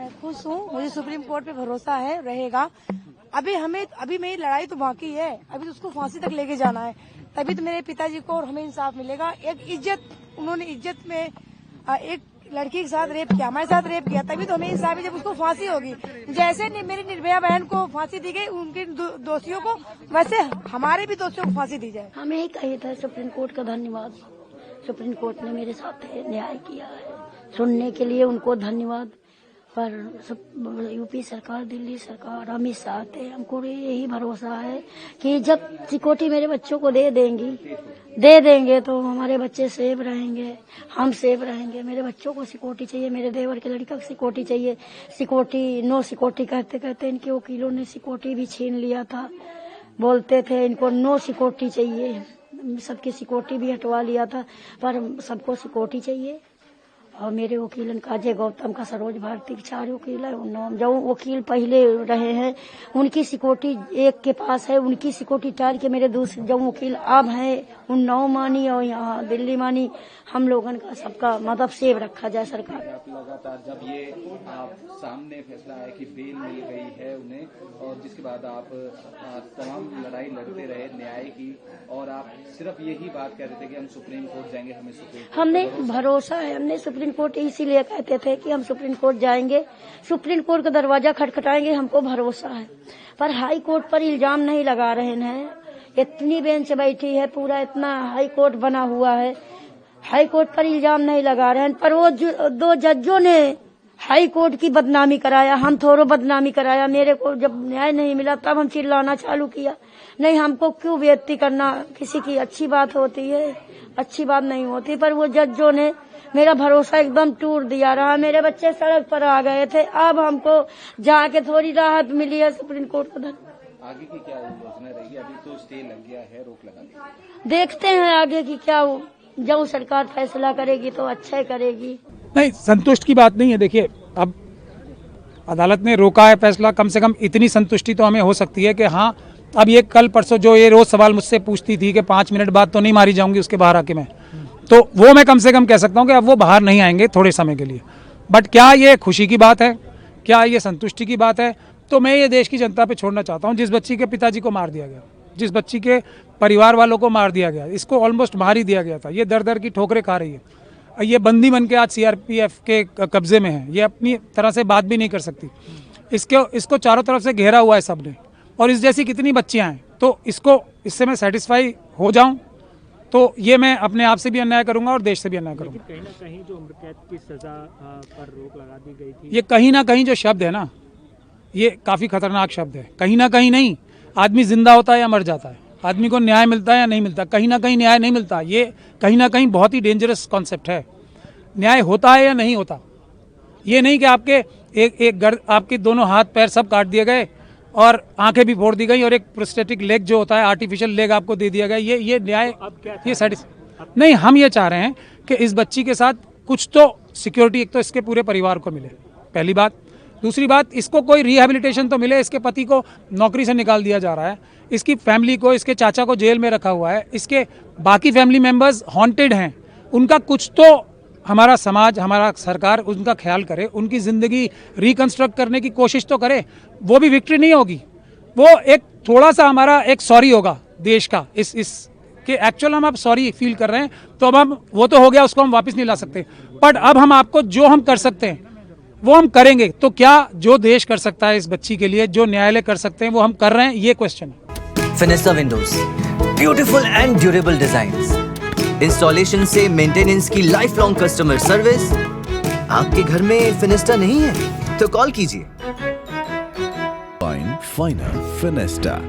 मैं खुश हूँ, मुझे सुप्रीम कोर्ट पे भरोसा है, रहेगा। अभी मेरी लड़ाई तो बाकी है, अभी तो उसको फांसी तक लेके जाना है, तभी तो मेरे पिताजी को और हमें इंसाफ मिलेगा। एक इज्जत, उन्होंने इज्जत में एक लड़की के साथ रेप किया, हमारे साथ रेप किया, तभी तो हमें इंसाफ है जब उसको फांसी होगी। जैसे मेरी निर्भया बहन को फांसी दी गई, उनके दोषियों को, वैसे हमारे भी दोषियों को फांसी दी जाए। हमें यही कही था, सुप्रीम कोर्ट का धन्यवाद। सुप्रीम कोर्ट ने मेरे साथ न्याय किया है, सुनने के लिए उनको धन्यवाद। पर यूपी सरकार, दिल्ली सरकार, अमित शाह थे, हमको यही भरोसा है कि जब सिक्योरिटी मेरे बच्चों को दे देंगे तो हमारे बच्चे सेफ रहेंगे, हम सेफ रहेंगे। मेरे बच्चों को सिक्योरिटी चाहिए, मेरे देवर के लड़का को सिक्योरिटी चाहिए। सिक्योरिटी, नो सिक्योरिटी कहते कहते इनके वकीलों ने सिक्योरिटी भी छीन लिया था। बोलते थे इनको नो सिक्योरिटी चाहिए, सबकी सिक्योरिटी भी हटवा लिया था, पर सबको सिक्योरिटी चाहिए। और मेरे वकीलन का अजय गौतम का, सरोज भारती के 4 वकील है। जो वकील पहले रहे हैं उनकी सिक्योरिटी एक के पास है, उनकी सिक्योरिटी टार के मेरे दूसरे जो वकील अब हैं उन 9 मानी और यहाँ दिल्ली मानी, हम लोगों का सबका मतलब सेव रखा जाए सरकार। आप लगातार जब ये सामने फैसला है कि बेल मिल गई है उन्हें, और जिसके बाद आप तमाम लड़ाई लड़ते रहे न्याय की, और आप सिर्फ यही बात कह रहे थे कि हम सुप्रीम कोर्ट जाएंगे, हमें सुप्रीम कोर्ट, हमने भरोसा है, हमने सुप्रीम कोर्ट इसीलिए कहते थे कि हम सुप्रीम कोर्ट जाएंगे, सुप्रीम कोर्ट का दरवाजा खटखटाएंगे, हमको भरोसा है। पर हाई कोर्ट पर इल्जाम नहीं लगा रहे हैं, इतनी बेंच बैठी है, पूरा इतना हाई कोर्ट बना हुआ है, हाई कोर्ट पर इल्जाम नहीं लगा रहे हैं। पर वो 2 जजों ने हाई कोर्ट की बदनामी कराया, हम थोड़ो बदनामी कराया। मेरे को जब न्याय नहीं मिला तब हम चिल्लाना चालू किया, नहीं हमको क्यों बेइज्जती करना, किसी की अच्छी बात होती है, अच्छी बात नहीं होती। पर वो जजों ने मेरा भरोसा एकदम टूट दिया रहा। मेरे बच्चे सड़क पर आ गए थे, अब हमको जाके थोड़ी राहत मिली है सुप्रीम कोर्ट को। आगे की क्या योजना रहेगी? अभी तो स्टे लग गया है, रोक लगा दी, देखते हैं आगे की क्या, जब सरकार फैसला करेगी तो अच्छा करेगी। नहीं, संतुष्ट की बात नहीं है। देखिए, अब अदालत ने रोका है फैसला, कम से कम इतनी संतुष्टि तो हमें हो सकती है कि हाँ, अब ये कल परसों जो ये रोज सवाल मुझसे पूछती थी कि 5 मिनट बाद तो नहीं मारी जाऊंगी उसके बाहर आके मैं, तो वो मैं कम से कम कह सकता हूँ कि अब वो बाहर नहीं आएंगे थोड़े समय के लिए। बट क्या ये खुशी की बात है, क्या ये संतुष्टि की बात है? तो मैं ये देश की जनता पे छोड़ना चाहता हूँ। जिस बच्ची के पिताजी को मार दिया गया, जिस बच्ची के परिवार वालों को मार दिया गया, इसको ऑलमोस्ट मार ही दिया गया था, ये दर दर की ठोकरें खा रही है, ये बंदी बन के आज सीआरपीएफ के कब्जे में है, ये अपनी तरह से बात भी नहीं कर सकती। इसको चारों तरफ से घेरा हुआ है सबने, और इस जैसी कितनी बच्चियां हैं। तो इससे मैं सेटिस्फाई हो जाऊं तो ये मैं अपने आप से भी अन्याय करूंगा और देश से भी अन्याय करूंगा। कहीं ना कहीं जो उम्र कैद की सजा पर रोक लगा दी गई थी, ये कहीं ना कहीं जो शब्द है ना, ये काफ़ी खतरनाक शब्द है। कहीं ना कहीं नहीं, आदमी जिंदा होता है या मर जाता है, आदमी को न्याय मिलता है या नहीं मिलता, कहीं ना कहीं न्याय नहीं मिलता। ये कहीं ना कहीं बहुत ही डेंजरस कॉन्सेप्ट है। न्याय होता है या नहीं होता, ये नहीं कि आपके दोनों हाथ पैर सब काट दिए गए और आंखें भी फोड़ दी गई और एक प्रोस्थेटिक लेग जो होता है, आर्टिफिशियल लेग आपको दे दिया गया, ये न्याय, ये सेटिस्फाई नहीं। हम ये चाह रहे हैं कि इस बच्ची के साथ कुछ तो सिक्योरिटी एक तो इसके पूरे परिवार को मिले, पहली बात। दूसरी बात, इसको कोई रिहेबिलिटेशन तो मिले। इसके पति को नौकरी से निकाल दिया जा रहा है, इसकी फैमिली को, इसके चाचा को जेल में रखा हुआ है, इसके बाकी फैमिली मेंबर्स हॉन्टेड हैं, उनका कुछ तो हमारा समाज, हमारा सरकार उनका ख्याल करे, उनकी ज़िंदगी रिकंस्ट्रक्ट करने की कोशिश तो करे। वो भी विक्ट्री नहीं होगी, वो एक थोड़ा सा हमारा एक सॉरी होगा देश का, इस कि एक्चुअल हम अब सॉरी फील कर रहे हैं। तो अब हम, वो तो हो गया, उसको हम वापस नहीं ला सकते, बट अब हम आपको जो हम कर सकते हैं वो हम करेंगे। तो क्या जो देश कर सकता है इस बच्ची के लिए, जो न्यायालय कर सकते हैं, वो हम कर रहे हैं, ये क्वेश्चन है। Fenesta windows, beautiful and durable designs, installation से मेंटेनेंस की लाइफ लॉन्ग कस्टमर सर्विस। आपके घर में फिनिस्टा नहीं है तो कॉल कीजिए। फाइनल फिनिस्टा।